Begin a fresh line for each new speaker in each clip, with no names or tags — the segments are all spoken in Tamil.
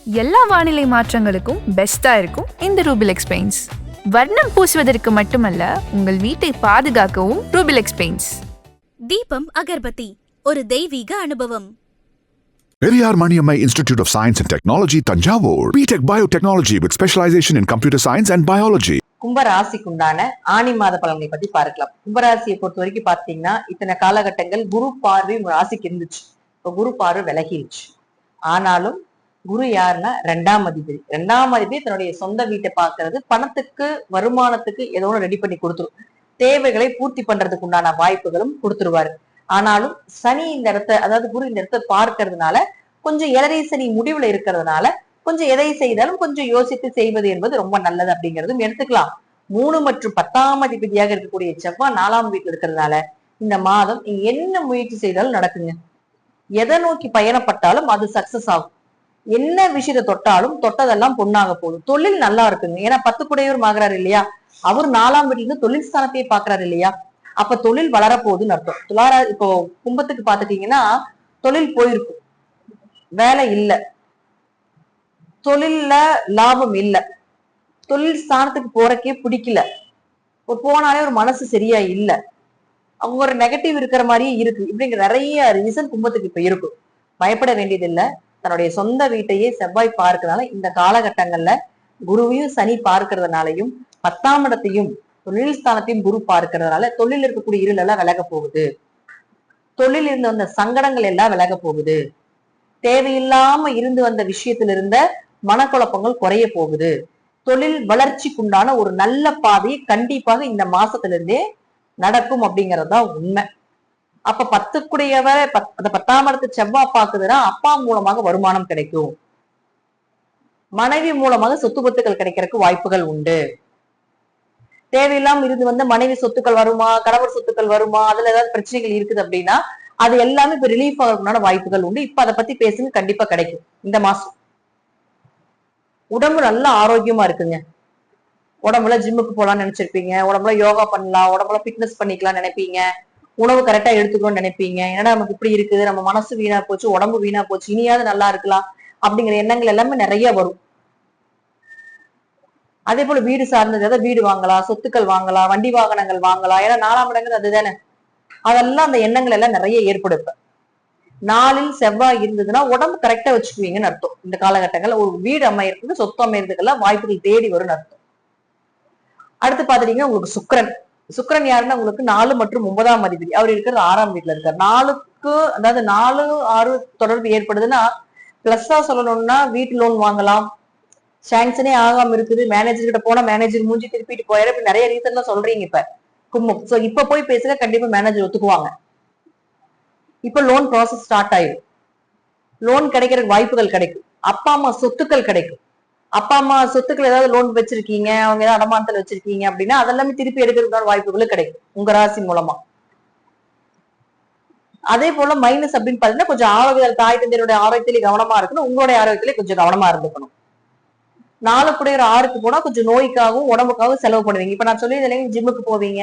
எல்லா வானிலை மாற்றங்களுக்கும் பெஸ்டா இருக்கும் இந்த ரூபிலெக்ஸ் பெயிண்ட்ஸ். வர்ணம் பூசுவதற்கு மட்டுமல்ல, உங்கள் வீட்டை பாதுகாக்கவும் ரூபிலெக்ஸ் பெயிண்ட்ஸ்.
தீபம் அகர்பத்தி, ஒரு தெய்வீக அனுபவம்.
Periyar Maniammai Institute of Science and Technology, Tanjavur. BTech Biotechnology with specialization in computer science and biology.
கும்பராசிக்குண்டான ஆணி மாத பலன்களை பத்தி பார்க்கலாம். கும்பராசியை பொறுத்த வரைக்கும் பாத்தீங்கன்னா, இத்தனை காலகட்டங்கள் குரு பார்வை ராசிக்கு இருந்துச்சு. இப்ப குரு பார்வை விலகிருச்சு. ஆனாலும் குரு யாருன்னா ரெண்டாம் அதிபதி. தன்னுடைய சொந்த வீட்டை பாக்குறது, பணத்துக்கு வருமானத்துக்கு ஏதோ ஒன்று ரெடி பண்ணி கொடுத்துரும். தேவைகளை பூர்த்தி பண்றதுக்கு உண்டான வாய்ப்புகளும் கொடுத்துருவாரு. ஆனாலும் சனி இந்த இடத்த, அதாவது குரு இந்த இடத்த பார்க்கறதுனால, கொஞ்சம் ஏழரை சனி முடிவுல இருக்கிறதுனால கொஞ்சம் எதை செய்தாலும் கொஞ்சம் யோசித்து செய்வது என்பது ரொம்ப நல்லது அப்படிங்கிறதும் எடுத்துக்கலாம். 3 மற்றும் 10ஆம் அதிபதியாக இருக்கக்கூடிய செவ்வாய் 4ஆம் வீட்டுல இருக்கிறதுனால இந்த மாதம் நீங்க என்ன முயற்சி செய்தாலும் நடக்குங்க. எதை நோக்கி பயணப்பட்டாலும் அது சக்சஸ் ஆகும். என்ன விஷயத்தை தொட்டாலும் தொட்டதெல்லாம் பொண்ணாக போகுது. தொழில் நல்லா இருக்குங்க. ஏன்னா 10 குடையவர் ஆகிறாரு இல்லையா, அவர் 4ஆம் வீட்டுல இருந்து தொழில் ஸ்தானத்தையே பாக்குறாரு இல்லையா, அப்ப தொழில் வளரப்போகுதுன்னு அர்த்தம். இப்போ கும்பத்துக்கு பாத்துட்டீங்கன்னா தொழில் போயிருக்கும், வேலை இல்ல, தொழில்ல லாபம் இல்ல, தொழில் ஸ்தானத்துக்கு போறக்கே பிடிக்கல, போனாலே ஒரு மனசு சரியா இல்ல, அவங்க ஒரு நெகட்டிவ் இருக்கிற மாதிரியே இருக்கு. இப்படிங்கிற நிறைய ரீசன் கும்பத்துக்கு இப்ப இருக்கும். பயப்பட வேண்டியது இல்ல. தன்னுடைய சொந்த வீட்டையே செவ்வாய் பார்க்கறதுனால இந்த காலகட்டங்கள்ல குருவையும் சனி பார்க்கறதுனாலையும் 10ஆம் இடத்தையும் தொழில் ஸ்தானத்தையும் குரு பார்க்கறதுனால தொழில் இருக்கக்கூடிய இருள் எல்லாம் விலக போகுது. தொழில் இருந்து வந்த சங்கடங்கள் எல்லாம் விலக போகுது. தேவையில்லாம இருந்து வந்த விஷயத்துல இருந்த மனக்குழப்பங்கள் குறைய போகுது. தொழில் வளர்ச்சிக்குண்டான ஒரு நல்ல பாதையை கண்டிப்பாக இந்த மாசத்துல இருந்தே நடக்கும் அப்படிங்கறதுதான் உண்மை. அப்ப 10 அந்த 10ஆம் இடத்து செவ்வாய் பாக்குதுன்னா அப்பா மூலமாக வருமானம் கிடைக்கும், மனைவி மூலமாக சொத்து பத்துக்கள் கிடைக்கிறதுக்கு வாய்ப்புகள் உண்டு. தேவையில்லாம இருந்து வந்த மனைவி சொத்துக்கள் வருமா, கணவர் சொத்துக்கள் வருமா, அதுல ஏதாவது பிரச்சனைகள் இருக்குது அப்படின்னா அது எல்லாமே இப்ப ரிலீஃப் ஆகிறதுக்கான வாய்ப்புகள் உண்டு. இப்ப அதை பத்தி பேசுங்க, கண்டிப்பா கிடைக்கும். இந்த மாசம் உடம்பு நல்ல ஆரோக்கியமா இருக்குங்க. உடம்புல ஜிம்முக்கு போலாம்னு நினைச்சிருப்பீங்க, உடம்புல யோகா பண்ணலாம், உடம்புல ஃபிட்னஸ் பண்ணிக்கலாம் நினைப்பீங்க, உணவு கரெக்டா எடுத்துக்கணும்னு நினைப்பீங்க. ஏன்னா நமக்கு இப்படி இருக்குது, நம்ம மனசு வீணா போச்சு, உடம்பு வீணா போச்சு, இனியாவது நல்லா இருக்கலாம் அப்படிங்கிற எண்ணங்கள் எல்லாமே நிறைய வரும். அதே போல வீடு சார்ந்தது, ஏதாவது வீடு வாங்கலாம், சொத்துக்கள் வாங்கலாம், வண்டி வாகனங்கள் வாங்கலாம். ஏன்னா 4ஆம் இடங்கிறது அதுதானே. அதெல்லாம் அந்த எண்ணங்கள் எல்லாம் நிறைய ஏற்படுப்ப. 4ல் செவ்வாய் இருந்ததுன்னா உடம்பு கரெக்டா வச்சுக்குவீங்கன்னு அர்த்தம். இந்த காலகட்டங்கள்ல ஒரு வீடு அமையறதுக்கு, சொத்து அமையறதுக்கெல்லாம் வாய்ப்புகள் தேடி வரும்னு அர்த்தம். அடுத்து பாத்துட்டீங்கன்னா உங்களுக்கு சுக்கிரன் யாருன்னா உங்களுக்கு 4 மற்றும் 9ஆம் அதிபதி. அவர் இருக்கிறது 6ஆம் வீட்டுல இருக்காரு. 4க்கு, அதாவது 4, 6 தொடர்பு ஏற்படுதுன்னா பிளஸ்ஸா சொல்லணும்னா வீட்டு லோன் வாங்கலாம், சாங்ஷனே ஆகாம இருக்குது, மேனேஜர் கிட்ட போனா மேனேஜர் மூஞ்சி திருப்பிட்டு போயிரு, இப்ப நிறைய ரீசன் எல்லாம் சொல்றீங்க இப்ப கும்பம். சோ இப்ப போய் பேசுங்க, கண்டிப்பா மேனேஜர் ஒத்துக்குவாங்க. இப்ப லோன் ப்ராசஸ் ஸ்டார்ட் ஆயிடும். லோன் கிடைக்கிறதுக்கு வாய்ப்புகள் கிடைக்கும். அப்பா அம்மா சொத்துக்கள் கிடைக்கும். அப்பா அம்மா சொத்துக்கள் ஏதாவது லோன் வச்சிருக்கீங்க, அவங்க ஏதாவது அடமானத்துல வச்சிருக்கீங்க அப்படின்னா அதெல்லாமே திருப்பி எடுக்கிறதுக்கான வாய்ப்புகளும் கிடைக்கும் உங்க ராசி மூலமா. அதே போல மைனஸ் அப்படின்னு பாத்தீங்கன்னா கொஞ்சம் ஆரோக்கியம், தாய் தந்தையருடைய ஆரோக்கியத்திலே கவனமா இருக்கணும், உங்களுடைய ஆரோக்கியத்திலே கொஞ்சம் கவனமா இருந்துக்கணும். 4 6க்கு போனா கொஞ்சம் நோய்க்காகவும் உடம்புக்காகவும் செலவு பண்ணுவீங்க. இப்ப நான் சொல்லியிருந்தேன் ஜிம்முக்கு போவீங்க,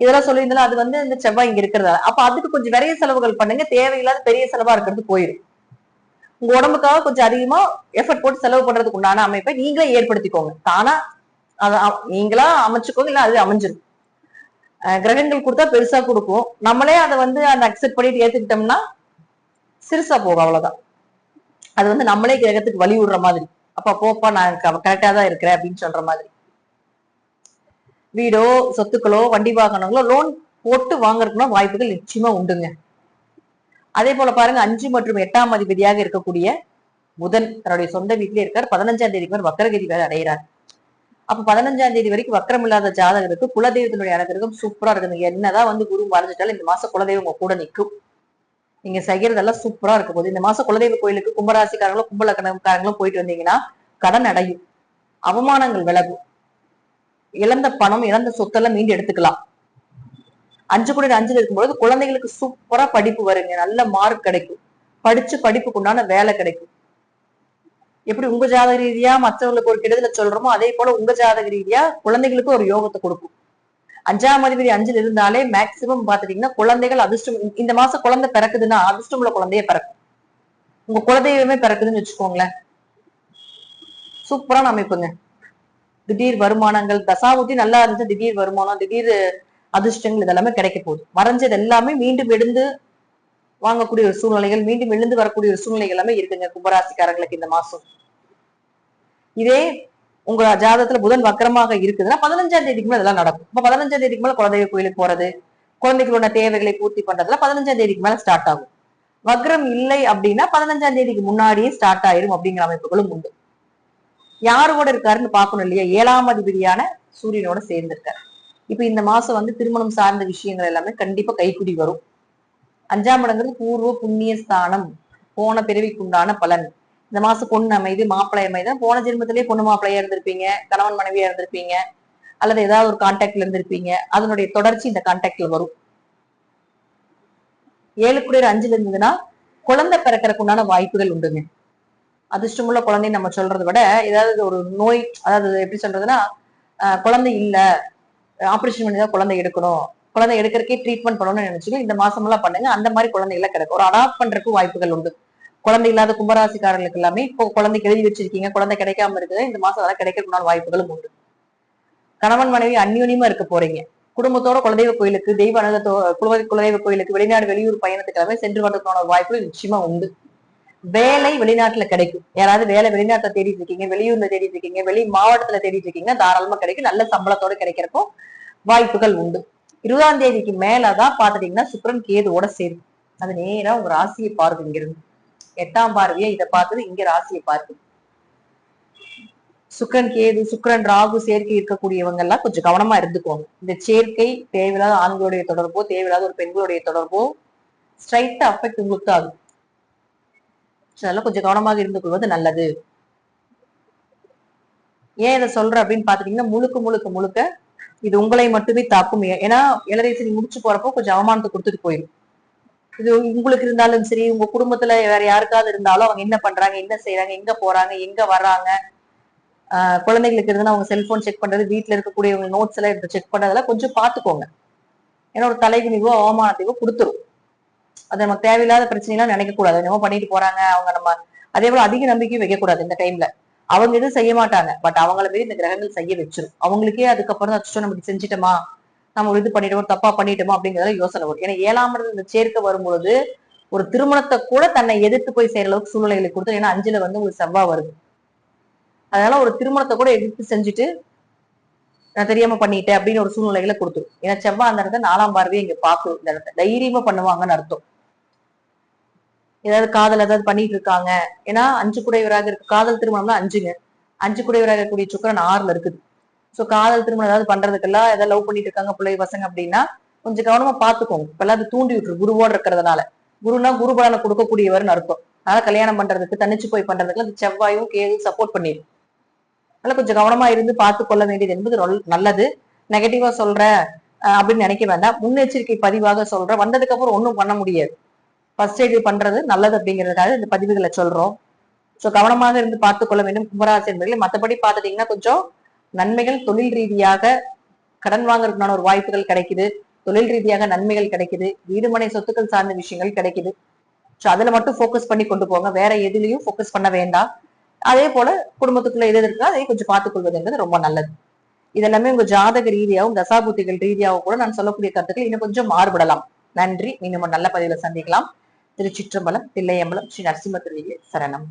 இதெல்லாம் சொல்லியிருந்தாலும் அது வந்து இந்த செவ்வாய் இங்க இருக்கிறதா, அப்ப அதுக்கு கொஞ்சம் நிறைய செலவுகள் பண்ணுங்க. தேவையில்லாத பெரிய செலவா இருக்கிறது போயிடும். உங்க உடம்புக்காக கொஞ்சம் அதிகமா எஃபர்ட் போட்டு செலவு பண்றதுக்கு உண்டான அமைப்பை நீங்களே ஏற்படுத்திக்கோங்க. தானா அதை நீங்களா அமைச்சுக்கோங்க, இல்ல அது அமைஞ்சிடும். கிரகங்கள் கொடுத்தா பெருசா கொடுக்கும், நம்மளே அதை வந்து அந்த அக்செப்ட் பண்ணிட்டு ஏத்துக்கிட்டோம்னா சிறுசா போகும், அவ்வளவுதான். அது வந்து நம்மளே கிரகத்துக்கு வழி விடுற மாதிரி. அப்ப போப்பா நான் கரெக்டா தான் இருக்கிறேன் அப்படின்னு சொல்ற மாதிரி. வீடோ சொத்துக்களோ வண்டி வாகனங்களோ லோன் போட்டு வாங்குறதுக்குன்னா வாய்ப்புகள் நிச்சயமா உண்டுங்க. அதே போல பாருங்க 5 மற்றும் 8ஆம் அதிபதியாக இருக்கக்கூடிய புதன் தன்னுடைய சொந்த வீட்டிலே இருக்கார். 15ஆம் தேதிக்கு மேல் வக்கரகதி வேலை அடைகிறார். அப்ப 15ஆம் தேதி வரைக்கும் வக்கரம் இல்லாத ஜாதகருக்கு குலதெய்வத்தினுடைய அனுகிரகம் சூப்பரா இருக்குங்க. என்னதான் வந்து குரு மறைஞ்சிட்டாலும் இந்த மாசம் குலதெய்வம் உங்க கூட நிற்கும். நீங்க செய்யறதெல்லாம் சூப்பரா இருக்க போது. இந்த மாசம் குலதெய்வ கோயிலுக்கு கும்பராசிக்காரங்களும் கும்பலக்கணக்காரங்களும் போயிட்டு வந்தீங்கன்னா கடன் அடையும், அவமானங்கள் விலகும், இழந்த பணம் இழந்த சொத்தெல்லாம் மீண்டு எடுத்துக்கலாம். 5 கூட 5ல் இருக்கும்போது குழந்தைகளுக்கு சூப்பரா படிப்பு வருங்க, நல்ல மார்க் கிடைக்கும், படிச்சு படிப்புக்கு உண்டான வேலை கிடைக்கும். எப்படி உங்க ஜாதக ரீதியா மற்றவங்களுக்கு ஒரு கெடுதல சொல்றோமோ அதே போல உங்க ஜாதக ரீதியா குழந்தைகளுக்கு ஒரு யோகத்தை கொடுக்கும். 5ஆம் அதிபதி 5ல் இருந்தாலே மேக்சிமம் பாத்துட்டீங்கன்னா குழந்தைகள் அதிர்ஷ்டம். இந்த மாசம் குழந்தை பிறக்குதுன்னா அதிர்ஷ்டம் உள்ள குழந்தைய பிறக்கும். உங்க குலதெய்வமே பிறக்குதுன்னு வச்சுக்கோங்களேன். சூப்பரான அமைப்புங்க. திடீர் வருமானங்கள், தசாபுத்தி நல்லா இருந்துச்சு, திடீர் வருமானம், திடீர் அதிர்ஷ்டங்கள் இதெல்லாமே கிடைக்க போகுது. மறைஞ்சது எல்லாமே மீண்டும் எழுந்து வாங்கக்கூடிய ஒரு சூழ்நிலைகள், மீண்டும் எழுந்து வரக்கூடிய ஒரு சூழ்நிலைகள் எல்லாமே இருக்குங்க கும்பராசிக்காரங்களுக்கு இந்த மாசம். இதே உங்க ஜாதகத்துல புதன் வக்கரமாக இருக்குதுன்னா 15ஆம் தேதிக்கு மேல இதெல்லாம் நடக்கும். இப்ப 15ஆம் தேதிக்கு மேல குலதெய்வ கோயிலுக்கு போறது, குழந்தைகளோட தேவைகளை பூர்த்தி பண்றதுல 15ஆம் தேதிக்கு மேல ஸ்டார்ட் ஆகும். வக்ரம் இல்லை அப்படின்னா 15ஆம் தேதிக்கு முன்னாடியே ஸ்டார்ட் ஆயிரும் அப்படிங்கிற அமைப்புகளும் உண்டு. யாரு கூட இருக்காருன்னு பாக்கணும் இல்லையா? 7ஆம் அதிபதியான சூரியனோட சேர்ந்திருக்காரு. இப்ப இந்த மாசம் வந்து திருமணம் சார்ந்த விஷயங்கள் எல்லாமே கண்டிப்பா கைக்குடி வரும். 5ஆம் இடங்கிறது பூர்வ புண்ணிய ஸ்தானம், போன பிறவிக்குண்டான பலன். இந்த மாசம் பொண்ணு அமைது, மாப்பிள்ளை அமைது. போன ஜென்மத்திலேயே பொண்ணு மாப்பிள்ளையா இருந்திருப்பீங்க, கணவன் மனைவியா இருந்திருப்பீங்க, அல்லது ஏதாவது ஒரு கான்டாக்ட்ல இருந்திருப்பீங்க. அதனுடைய தொடர்ச்சி இந்த கான்டாக்ட்ல வரும். 7 5 இருந்ததுன்னா குழந்தை பிறக்கிறதுக்கு உண்டான வாய்ப்புகள் உண்டுங்க. அதிர்ஷ்டமுள்ள குழந்தைன்னு நம்ம சொல்றதை விட ஏதாவது ஒரு நோய், அதாவது எப்படி சொல்றதுன்னா குழந்தை இல்ல, ஆபரேஷன் பண்ணி தான் குழந்தை எடுக்கணும், குழந்தை எடுக்கிறக்கே ட்ரீட்மெண்ட் பண்ணணும்னு நினைச்சுக்கோ இந்த மாசம் எல்லாம் பண்ணுங்க. அந்த மாதிரி குழந்தைகளை கிடைக்கும். ஒரு அடாப்ட் பண்றதுக்கு வாய்ப்புகள் உண்டு. குழந்தை இல்லாத கும்பராசிக்காரர்களுக்கு எல்லாமே இப்போ குழந்தைக்கு எழுதி வச்சிருக்கீங்க, குழந்தை கிடைக்காம இருக்குது, இந்த மாசம் அதெல்லாம் கிடைக்கிறதுக்கு வாய்ப்புகளும் உண்டு. கணவன் மனைவி அந்யோன்யமா இருக்க போறீங்க. குடும்பத்தோட குலதெய்வ கோயிலுக்கு, தெய்வ அனுகத்தோ குலதெய்வ கோயிலுக்கு, வெளிநாடு வெளியூர் பயணத்துக்கு எல்லாமே சென்று வரதுக்கான வாய்ப்புகள் நிச்சயமா உண்டு. வேலை வெளிநாட்டுல கிடைக்கும். யாராவது வேலை வெளிநாட்டுல தேடிட்டு இருக்கீங்க, வெளியூர்ல தேடிட்டு இருக்கீங்க, வெளி மாவட்டத்துல தேடிட்டு இருக்கீங்கன்னா தாராளமா கிடைக்கும். நல்ல சம்பளத்தோட கிடைக்கிறதுக்கும் வாய்ப்புகள் உண்டு. 20ஆம் தேதிக்கு மேலதான் பாத்துட்டீங்கன்னா சுக்கிரன் கேதுவோட சேரும். அது நேரா உங்க ராசியை பார்க்கும். இங்கிருந்து 8ஆம் பார்வையை இதை பார்த்தது இங்க ராசியை பார்க்கும். சுக்கிரன் கேது, சுக்கிரன் ராகு சேர்க்கை இருக்கக்கூடியவங்க எல்லாம் கொஞ்சம் கவனமா இருந்துக்கோங்க. இந்த சேர்க்கை தேவையில்லாத ஆண்களுடைய தொடர்போ, தேவையில்லாத ஒரு பெண்களுடைய தொடர்போ ஸ்ட்ரைட்டா அஃபெக்ட் உங்களுக்கு ஆகும். அதெல்லாம் கொஞ்சம் கவனமாக இருந்து கொள்வது நல்லது. ஏன் இதை சொல்றேன் அப்படின்னு பாத்துட்டீங்கன்னா முழுக்க முழுக்க முழுக்க இது உங்களை மட்டுமே தாக்கும். ஏன்னா 7.5 சனி முடிச்சு போறப்போ கொஞ்சம் அவமானத்தை கொடுத்துட்டு போயிடும். இது உங்களுக்கு இருந்தாலும் சரி, உங்க குடும்பத்துல வேற யாருக்காவது இருந்தாலும் அவங்க என்ன பண்றாங்க, என்ன செய்யறாங்க, எங்க போறாங்க, எங்க வர்றாங்க, குழந்தைகளுக்கு இருந்தா அவங்க செல்போன் செக் பண்றது, வீட்டுல இருக்கக்கூடியவங்க நோட்ஸ் எல்லாம் எடுத்து செக் பண்றதெல்லாம் கொஞ்சம் பாத்துக்கோங்க. ஏன்னா ஒரு தலைவினிவோ அவமானத்தைவோ கொடுத்துரும். அது நமக்கு தேவையில்லாத பிரச்சனைலாம் நினைக்க கூடாது. என்னமோ பண்ணிட்டு போறாங்க அவங்க, நம்ம அதே போல அதிக நம்பிக்கையும் வைக்க கூடாது. இந்த டைம்ல அவங்க எதுவும் செய்ய மாட்டாங்க, பட் அவங்கள மீறி இந்த கிரகங்கள் செய்ய வச்சிரும். அவங்களுக்கே அதுக்கப்புறம் தான் நம்ம செஞ்சுட்டோமா, நம்ம ஒரு இது பண்ணிட்டோமோ, தப்பா பண்ணிட்டோமோ அப்படிங்கிறத யோசனை வரும். ஏன்னா 7ஆம் இடத்துல இந்த சேர்க்கை வரும்பொழுது ஒரு திருமணத்தை கூட தன்னை எதிர்த்து போய் செய்யற அளவுக்கு சூழ்நிலைகளை கொடுத்து. ஏன்னா 5ல வந்து ஒரு செவ்வாய் வருது. அதனால ஒரு திருமணத்தை கூட எதிர்த்து செஞ்சுட்டு நான் தெரியாம பண்ணிட்டேன் அப்படின்னு ஒரு சூழ்நிலைகளை கொடுத்துரும். ஏன்னா செவ்வாய் அந்த இடத்த 4ஆம் பார்வையை இங்க பாக்கும். இந்த இடத்த தைரியமா பண்ணுவாங்கன்னு அர்த்தம். ஏதாவது காதல் ஏதாவது பண்ணிட்டு இருக்காங்க. ஏன்னா 5 குடையவராக இருக்கு. காதல் திருமணம்னா 5ங்க. 5 குடையவராக இருக்கக்கூடிய சுக்கிரன் 6ல இருக்குது. சோ காதல் திருமணம் ஏதாவது பண்றதுக்கெல்லாம் ஏதாவது லவ் பண்ணிட்டு இருக்காங்க பிள்ளை பசங்க அப்படின்னா கொஞ்சம் கவனமா பாத்துக்கோங்க. இப்ப எல்லாம் அது தூண்டி விட்டுரு குருவோட இருக்கிறதுனால. குருனா குரு பலனை கொடுக்கக்கூடியவர்னு அர்த்தம். அதனால கல்யாணம் பண்றதுக்கு, தனிச்சு போய் பண்றதுக்கு அந்த செவ்வாயும் கேது சப்போர்ட் பண்ணிடும். அதனால கொஞ்சம் கவனமா இருந்து பார்த்து கொள்ள வேண்டியது என்பது நல்லது. நெகட்டிவா சொல்ற அப்படின்னு நினைக்க வேண்டாம். முன்னெச்சரிக்கை பதிவாக சொல்ற. வந்ததுக்கு அப்புறம் ஒண்ணும் பண்ண முடியாது. ஃபர்ஸ்ட் எய்ட் பண்றது நல்லது அப்படிங்கிறதுக்காக இந்த பதிவுகளை சொல்றோம். சோ கவனமாக இருந்து பார்த்து கொள்ள வேண்டும் கும்பராசி என்பதில். மற்றபடி பார்த்துட்டீங்கன்னா கொஞ்சம் நன்மைகள், தொழில் ரீதியாக கடன் வாங்குறதுக்கான ஒரு வாய்ப்புகள் கிடைக்குது, தொழில் ரீதியாக நன்மைகள் கிடைக்குது, வீடுமனை சொத்துக்கள் சார்ந்த விஷயங்கள் கிடைக்குது. சோ அதுல மட்டும் போக்கஸ் பண்ணி கொண்டு போங்க. வேற எதுலயும் போக்கஸ் பண்ண வேண்டாம். அதே போல குடும்பத்துக்குள்ள எது இருக்கோ அதை கொஞ்சம் பார்த்துக் கொள்வது என்பது ரொம்ப நல்லது. இதெல்லாமே உங்க ஜாதக ரீதியாகவும் தசாபுத்திகள் ரீதியாகவும் கூட நான் சொல்லக்கூடிய கருத்துக்கள் இன்னும் கொஞ்சம் மாறுபடலாம். நன்றி. இன்னும் நல்ல பதிவுல சந்திக்கலாம். திருச்சிற்றம்பலம், தில்லையம்பலம், ஸ்ரீ நரசிம்ம திருவியே சரணம்.